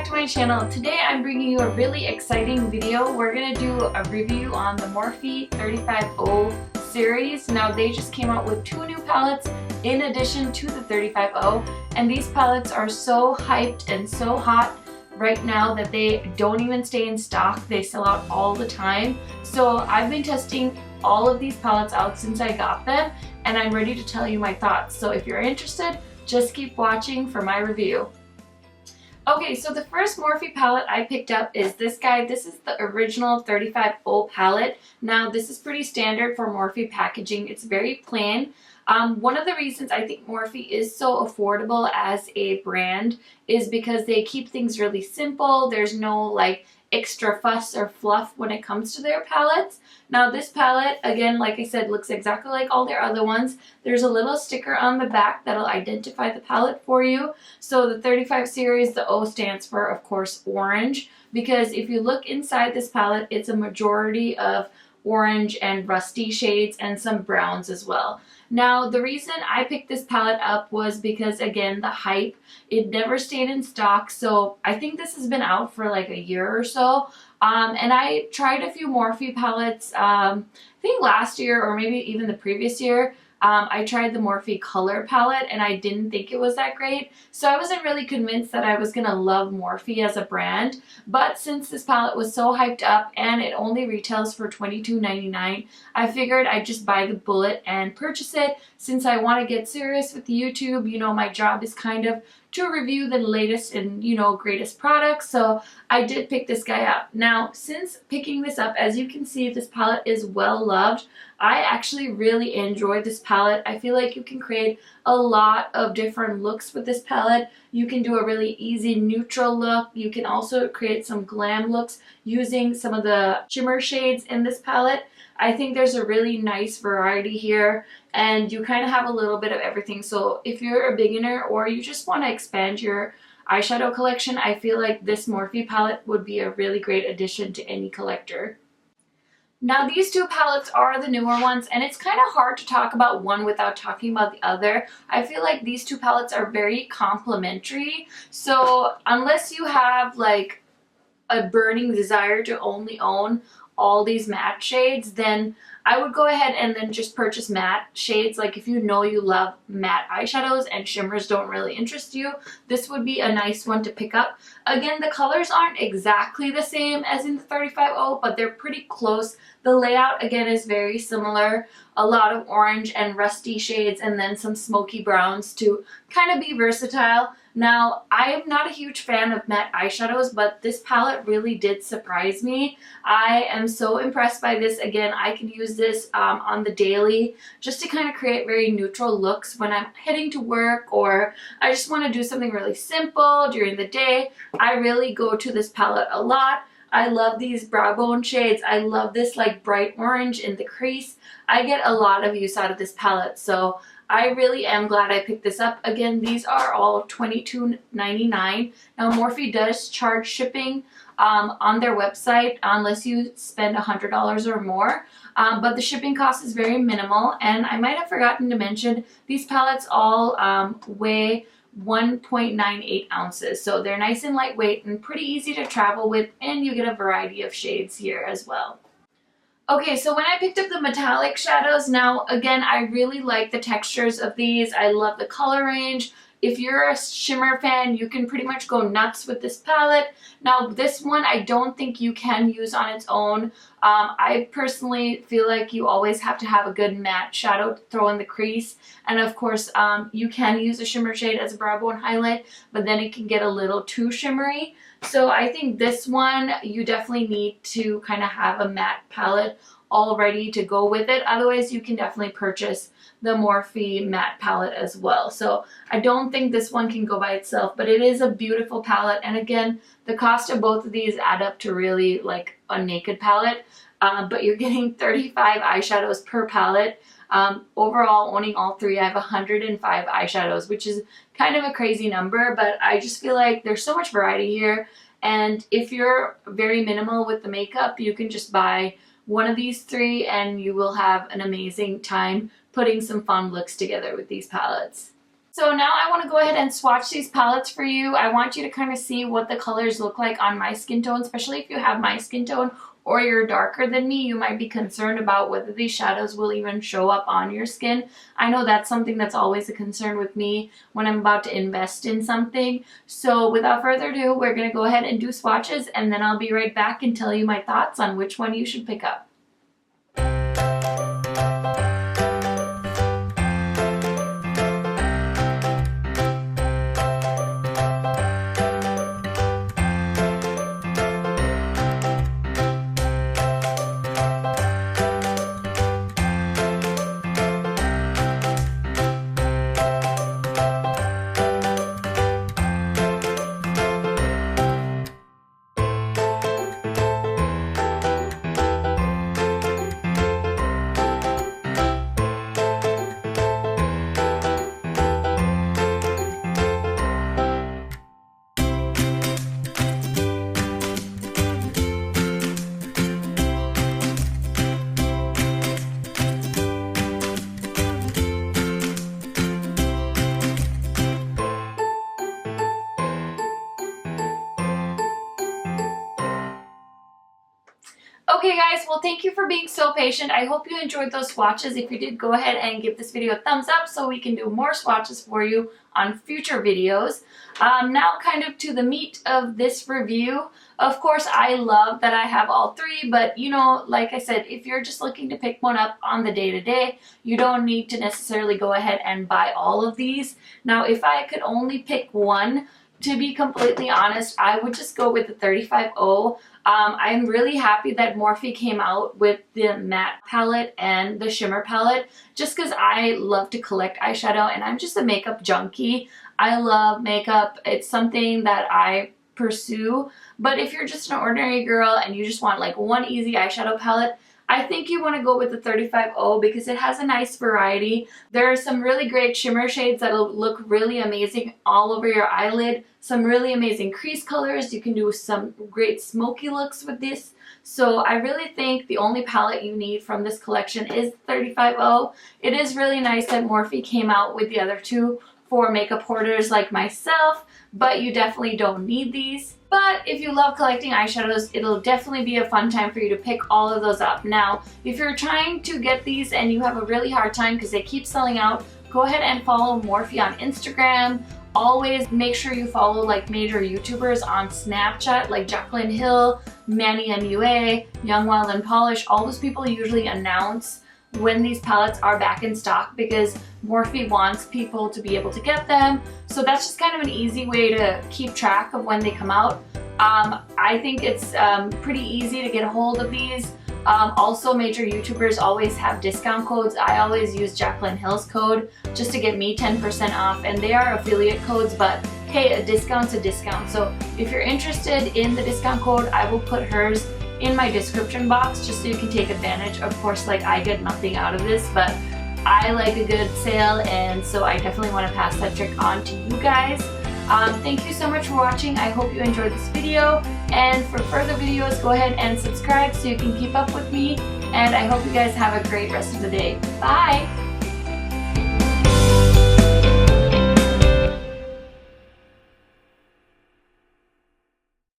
back to my channel. Today I'm bringing you a really exciting video. We're going to do a review on the Morphe 35O series. Now they just came out with 2 new palettes in addition to the 35O, and these palettes are so hyped and so hot right now that they don't even stay in stock. They sell out all the time. So I've been testing all of these palettes out since I got them, and I'm ready to tell you my thoughts. So if you're interested, just keep watching for my review. Okay, so the first Morphe palette I picked up is this guy. This is the original 35O palette. Now this is pretty standard for Morphe packaging. It's very plain. One of the reasons I think Morphe is so affordable as a brand is because they keep things really simple. There's no like extra fuss or fluff when it comes to their palettes. Now this palette, again, like I said, looks exactly like all their other ones. There's a little sticker on the back that'll identify the palette for you. So the 35 series, the O stands for, of course, orange, because if you look inside this palette, it's a majority of orange and rusty shades and some browns as well. Now the reason I picked this palette up was because, again, the hype. It never stayed in stock, so I think this has been out for like a year or so. And I tried a few Morphe palettes, I think last year or maybe even the previous year. I tried the Morphe color palette and I didn't think it was that great. So I wasn't really convinced that I was going to love Morphe as a brand. But since this palette was so hyped up and it only retails for $22.99, I figured I'd just buy the bullet and purchase it. Since I want to get serious with YouTube, you know, my job is kind of to review the latest and, you know, greatest products. So I did pick this guy up. Now, since picking this up, as you can see, this palette is well loved. I actually really enjoyed this palette. I feel like you can create a lot of different looks with this palette. You can do a really easy neutral look. You can also create some glam looks using some of the shimmer shades in this palette. I think there's a really nice variety here, and you kind of have a little bit of everything. So if you're a beginner or you just want to expand your eyeshadow collection, I feel like this Morphe palette would be a really great addition to any collector. Now these two palettes are the newer ones, and it's kind of hard to talk about one without talking about the other. I feel like these two palettes are very complementary. So unless you have like a burning desire to only own all these matte shades, then I would go ahead and then just purchase matte shades. Like if you know you love matte eyeshadows and shimmers don't really interest you, this would be a nice one to pick up. Again, the colors aren't exactly the same as in the 35O, but they're pretty close. The layout, again, is very similar. A lot of orange and rusty shades and then some smoky browns to kind of be versatile. Now, I am not a huge fan of matte eyeshadows, but this palette really did surprise me. I am so impressed by this. Again, I can use this on the daily just to kind of create very neutral looks when I'm heading to work, or I just want to do something really simple during the day. I really go to this palette a lot. I love these brow bone shades. I love this like bright orange in the crease. I get a lot of use out of this palette, so I really am glad I picked this up. Again, these are all $22.99. Now Morphe does charge shipping on their website unless you spend $100 or more. But the shipping cost is very minimal, and I might have forgotten to mention these palettes all weigh 1.98 ounces. So they're nice and lightweight and pretty easy to travel with, and you get a variety of shades here as well. Okay, so when I picked up the metallic shadows, now again, I really like the textures of these. I love the color range. If you're a shimmer fan, you can pretty much go nuts with this palette. Now this one I don't think you can use on its own. I personally feel like you always have to have a good matte shadow to throw in the crease. And of course, you can use a shimmer shade as a brow bone highlight, but then it can get a little too shimmery. So I think this one, you definitely need to kind of have a matte palette all ready to go with it. Otherwise, you can definitely purchase the Morphe matte palette as well. So I don't think this one can go by itself, but it is a beautiful palette. And again, the cost of both of these add up to really like a naked palette. But you're getting 35 eyeshadows per palette. Overall, owning all three, I have 105 eyeshadows, which is kind of a crazy number, but I just feel like there's so much variety here. And if you're very minimal with the makeup, you can just buy one of these three and you will have an amazing time putting some fun looks together with these palettes. So now I want to go ahead and swatch these palettes for you. I want you to kind of see what the colors look like on my skin tone, especially if you have my skin tone or you're darker than me. You might be concerned about whether these shadows will even show up on your skin. I know that's something that's always a concern with me when I'm about to invest in something. So without further ado, we're going to go ahead and do swatches, and then I'll be right back and tell you my thoughts on which one you should pick up. Okay guys, well thank you for being so patient. I hope you enjoyed those swatches. If you did, go ahead and give this video a thumbs up so we can do more swatches for you on future videos. Now kind of to the meat of this review. Of course, I love that I have all three, but you know, like I said, if you're just looking to pick one up on the day-to-day, you don't need to necessarily go ahead and buy all of these. Now, if I could only pick one, to be completely honest, I would just go with the 35O. I'm really happy that Morphe came out with the matte palette and the shimmer palette, just because I love to collect eyeshadow and I'm just a makeup junkie. I love makeup. It's something that I pursue. But if you're just an ordinary girl and you just want like one easy eyeshadow palette, I think you want to go with the 35O because it has a nice variety. There are some really great shimmer shades that'll look really amazing all over your eyelid. Some really amazing crease colors. You can do some great smoky looks with this. So I really think the only palette you need from this collection is the 35O. It is really nice that Morphe came out with the other two for makeup hoarders like myself, but you definitely don't need these. But if you love collecting eyeshadows, it'll definitely be a fun time for you to pick all of those up. Now, if you're trying to get these and you have a really hard time because they keep selling out, go ahead and follow Morphe on Instagram. Always make sure you follow like major YouTubers on Snapchat like Jaclyn Hill, Manny MUA, Young Wild and Polish. All those people usually announce when these palettes are back in stock because Morphe wants people to be able to get them. So that's just kind of an easy way to keep track of when they come out. I think it's pretty easy to get a hold of these. Also, major YouTubers always have discount codes. I always use Jaclyn Hill's code just to get me 10% off, and they are affiliate codes, but hey, a discount's a discount. So if you're interested in the discount code, I will put hers in my description box just so you can take advantage. Of course, like I get nothing out of this, but I like a good sale, and so I definitely want to pass that trick on to you guys. Thank you so much for watching. I hope you enjoyed this video, and for further videos, go ahead and subscribe so you can keep up with me, and I hope you guys have a great rest of the day. Bye!